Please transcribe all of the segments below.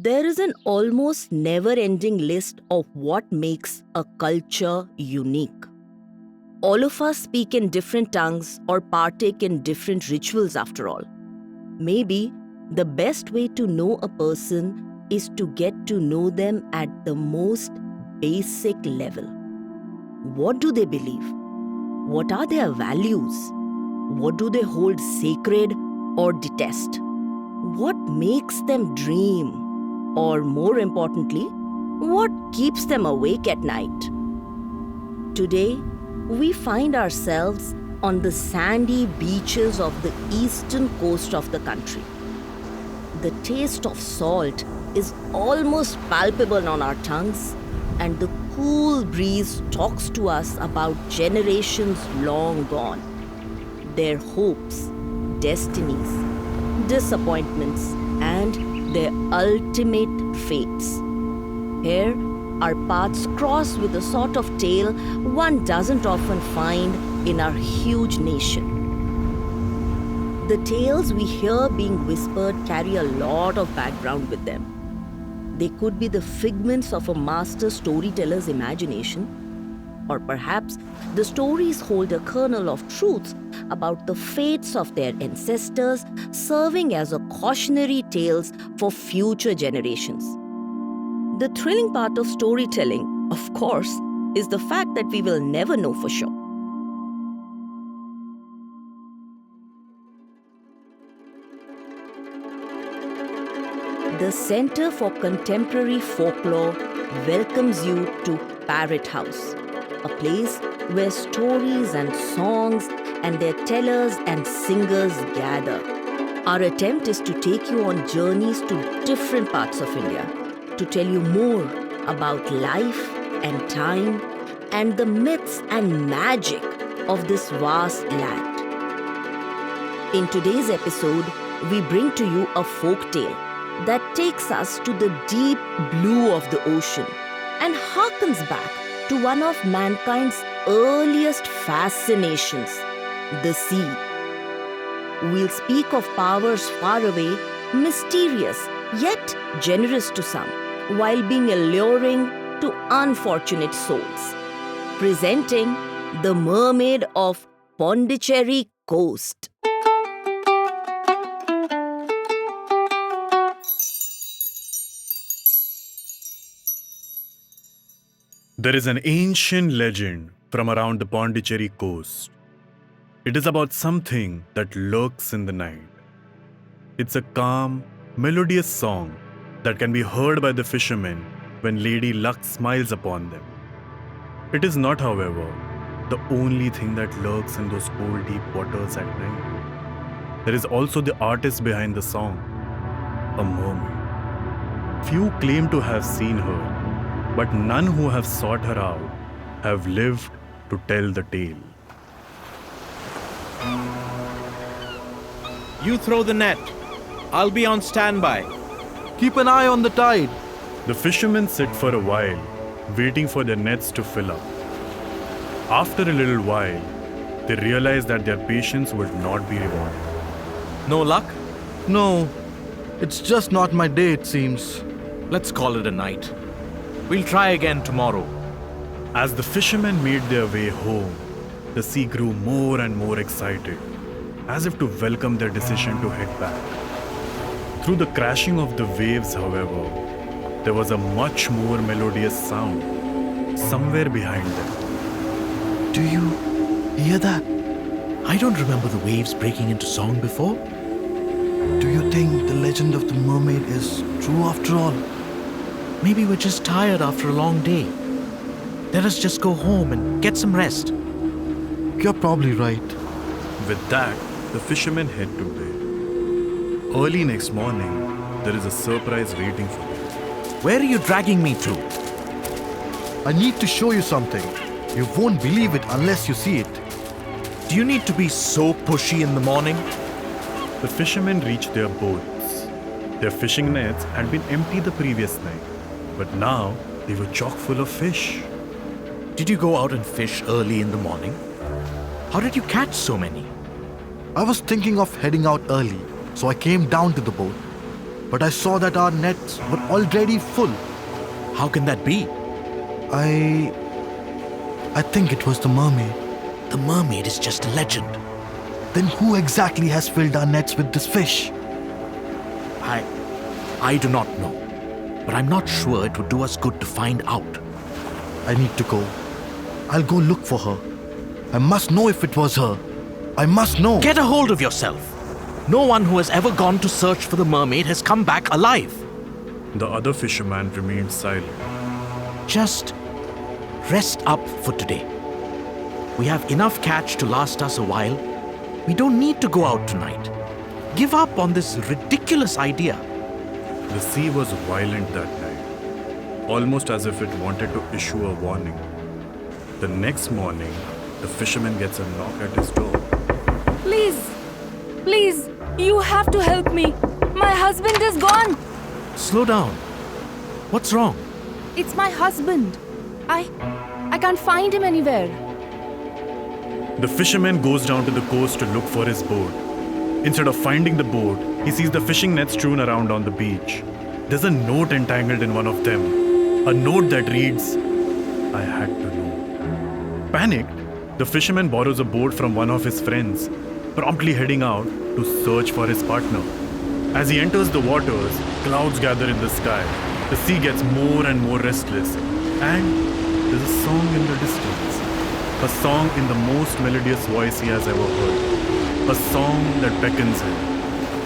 There is an almost never-ending list of what makes a culture unique. All of us speak in different tongues or partake in different rituals after all. Maybe the best way to know a person is to get to know them at the most basic level. What do they believe? What are their values? What do they hold sacred or detest? What makes them dream? Or more importantly, what keeps them awake at night? Today, we find ourselves on the sandy beaches of the eastern coast of the country. The taste of salt is almost palpable on our tongues, and the cool breeze talks to us about generations long gone, their hopes, destinies, disappointments, and their ultimate fates. Here, our paths cross with a sort of tale one doesn't often find in our huge nation. The tales we hear being whispered carry a lot of background with them. They could be the figments of a master storyteller's imagination, or perhaps the stories hold a kernel of truth about the fates of their ancestors, serving as a cautionary tales for future generations. The thrilling part of storytelling, of course, is the fact that we will never know for sure. The Center for Contemporary Folklore welcomes you to Parrot House, a place where stories and songs and their tellers and singers gather. Our attempt is to take you on journeys to different parts of India, to tell you more about life and time and the myths and magic of this vast land. In today's episode, we bring to you a folk tale that takes us to the deep blue of the ocean and harkens back to one of mankind's earliest fascinations, the sea. We'll speak of powers far away, mysterious yet generous to some, while being alluring to unfortunate souls. Presenting the Mermaid of Pondicherry Coast. There is an ancient legend from around the Pondicherry coast. It is about something that lurks in the night. It's a calm, melodious song that can be heard by the fishermen when Lady Luck smiles upon them. It is not, however, the only thing that lurks in those cold, deep waters at night. There is also the artist behind the song, a mermaid. Few claim to have seen her, but none who have sought her out have lived to tell the tale. You throw the net. I'll be on standby. Keep an eye on the tide. The fishermen sit for a while, waiting for their nets to fill up. After a little while, they realize that their patience would not be rewarded. No luck? No, it's just not my day, it seems. Let's call it a night. We'll try again tomorrow. As the fishermen made their way home, the sea grew more and more excited, as if to welcome their decision to head back. Through the crashing of the waves, however, there was a much more melodious sound somewhere behind them. Do you hear that? I don't remember the waves breaking into song before. Do you think the legend of the mermaid is true after all? Maybe we're just tired after a long day. Let us just go home and get some rest. You're probably right. With that, the fishermen head to bed. Early next morning, there is a surprise waiting for them. Where are you dragging me to? I need to show you something. You won't believe it unless you see it. Do you need to be so pushy in the morning? The fishermen reached their boats. Their fishing nets had been empty the previous night, but now they were chock full of fish. Did you go out and fish early in the morning? How did you catch so many? I was thinking of heading out early, so I came down to the boat. but I saw that our nets were already full. How can that be? I think it was the mermaid. The mermaid is just a legend. Then who exactly has filled our nets with this fish? I do not know. But I'm not sure it would do us good to find out. I need to go. I'll go look for her. I must know if it was her. I must know. Get a hold of yourself. No one who has ever gone to search for the mermaid has come back alive. The other fisherman remained silent. Just rest up for today. We have enough catch to last us a while. We don't need to go out tonight. Give up on this ridiculous idea. The sea was violent that night, almost as if it wanted to issue a warning. The next morning, the fisherman gets a knock at his door. Please, you have to help me. My husband is gone. Slow down. What's wrong? It's my husband. I can't find him anywhere. The fisherman goes down to the coast to look for his boat. Instead of finding the boat, he sees the fishing nets strewn around on the beach. There's a note entangled in one of them. A note that reads, "I had to know." Panicked, the fisherman borrows a boat from one of his friends, promptly heading out to search for his partner. As he enters the waters, clouds gather in the sky. The sea gets more and more restless, and there's a song in the distance. A song in the most melodious voice he has ever heard. A song that beckons him.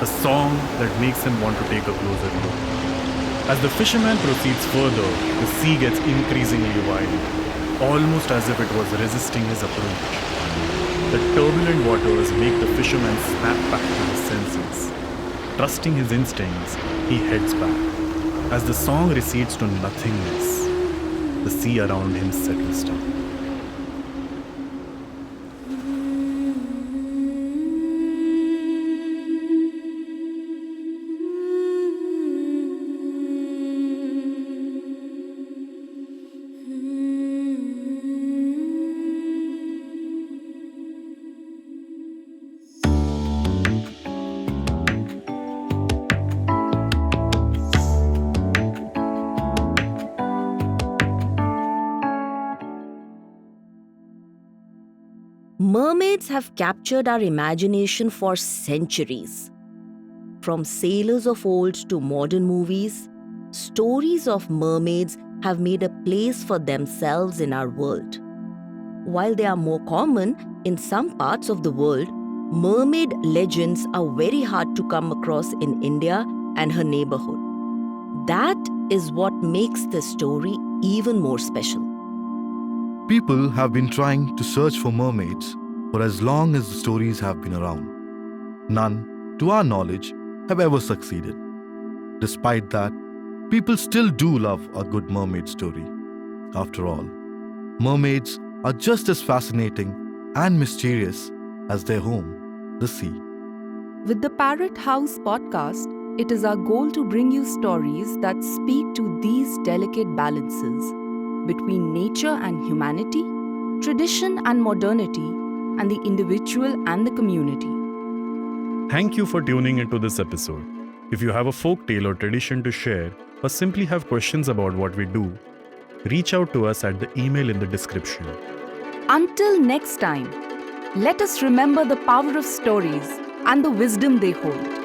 A song that makes him want to take a closer look. As the fisherman proceeds further, the sea gets increasingly wild, almost as if it was resisting his approach. The turbulent waters make the fisherman snap back to his senses. Trusting his instincts, he heads back. As the song recedes to nothingness, the sea around him settles down. Mermaids have captured our imagination for centuries. From sailors of old to modern movies, stories of mermaids have made a place for themselves in our world. While they are more common in some parts of the world, mermaid legends are very hard to come across in India and her neighborhood. That is what makes this story even more special. People have been trying to search for mermaids for as long as the stories have been around. None, to our knowledge, have ever succeeded. Despite that, people still do love a good mermaid story. After all, mermaids are just as fascinating and mysterious as their home, the sea. With the Parrot House podcast, it is our goal to bring you stories that speak to these delicate balances between nature and humanity, tradition and modernity, and the individual and the community. Thank you for tuning into this episode. If you have a folk tale or tradition to share, or simply have questions about what we do, reach out to us at the email in the description. Until next time, let us remember the power of stories and the wisdom they hold.